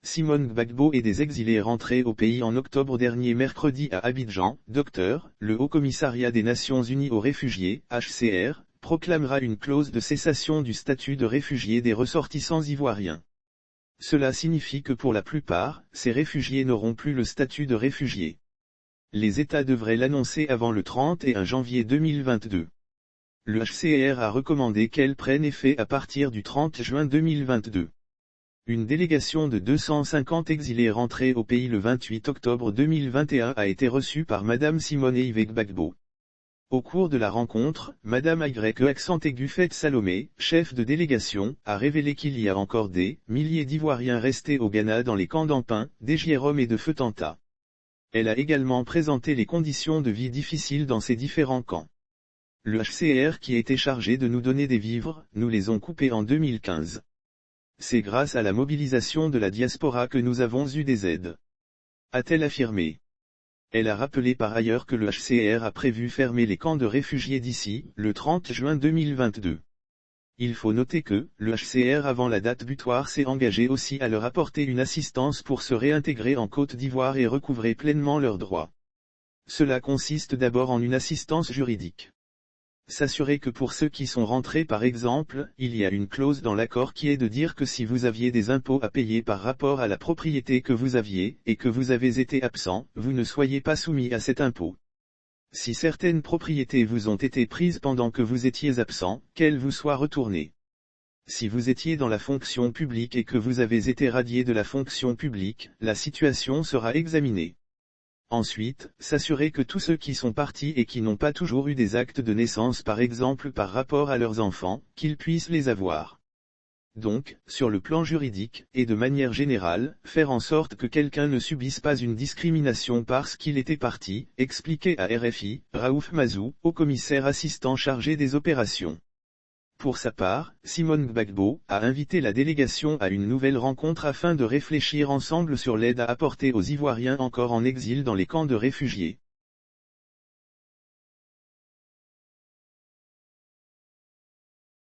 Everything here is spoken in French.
Simone Gbagbo et des exilés rentrés au pays en octobre dernier. Mercredi à Abidjan, Dr. Le Haut Commissariat des Nations Unies aux réfugiés, HCR, proclamera une clause de cessation du statut de réfugié des ressortissants ivoiriens. Cela signifie que pour la plupart, ces réfugiés n'auront plus le statut de réfugiés. Les États devraient l'annoncer avant le 31 janvier 2022. Le HCR a recommandé qu'elle prenne effet à partir du 30 juin 2022. Une délégation de 250 exilés rentrés au pays le 28 octobre 2021 a été reçue par Madame Simone Yves Gbagbo. Au cours de la rencontre, Madame Fatou Salomé, chef de délégation, a révélé qu'il y a encore des milliers d'Ivoiriens restés au Ghana dans les camps d'Ampin, d'Ejierom et de Feutanta. Elle a également présenté les conditions de vie difficiles dans ces différents camps. Le HCR qui était chargé de nous donner des vivres, nous les ont coupés en 2015. C'est grâce à la mobilisation de la diaspora que nous avons eu des aides, a-t-elle affirmé. Elle a rappelé par ailleurs que le HCR a prévu fermer les camps de réfugiés d'ici, le 30 juin 2022. Il faut noter que, le HCR avant la date butoir s'est engagé aussi à leur apporter une assistance pour se réintégrer en Côte d'Ivoire et recouvrer pleinement leurs droits. Cela consiste d'abord en une assistance juridique. S'assurer que pour ceux qui sont rentrés par exemple, il y a une clause dans l'accord qui est de dire que si vous aviez des impôts à payer par rapport à la propriété que vous aviez, et que vous avez été absent, vous ne soyez pas soumis à cet impôt. Si certaines propriétés vous ont été prises pendant que vous étiez absent, qu'elles vous soient retournées. Si vous étiez dans la fonction publique et que vous avez été radié de la fonction publique, la situation sera examinée. Ensuite, s'assurer que tous ceux qui sont partis et qui n'ont pas toujours eu des actes de naissance par exemple par rapport à leurs enfants, qu'ils puissent les avoir. Donc, sur le plan juridique, et de manière générale, faire en sorte que quelqu'un ne subisse pas une discrimination parce qu'il était parti, expliquait à RFI, Raouf Mazou, haut commissaire assistant chargé des opérations. Pour sa part, Simone Gbagbo a invité la délégation à une nouvelle rencontre afin de réfléchir ensemble sur l'aide à apporter aux Ivoiriens encore en exil dans les camps de réfugiés.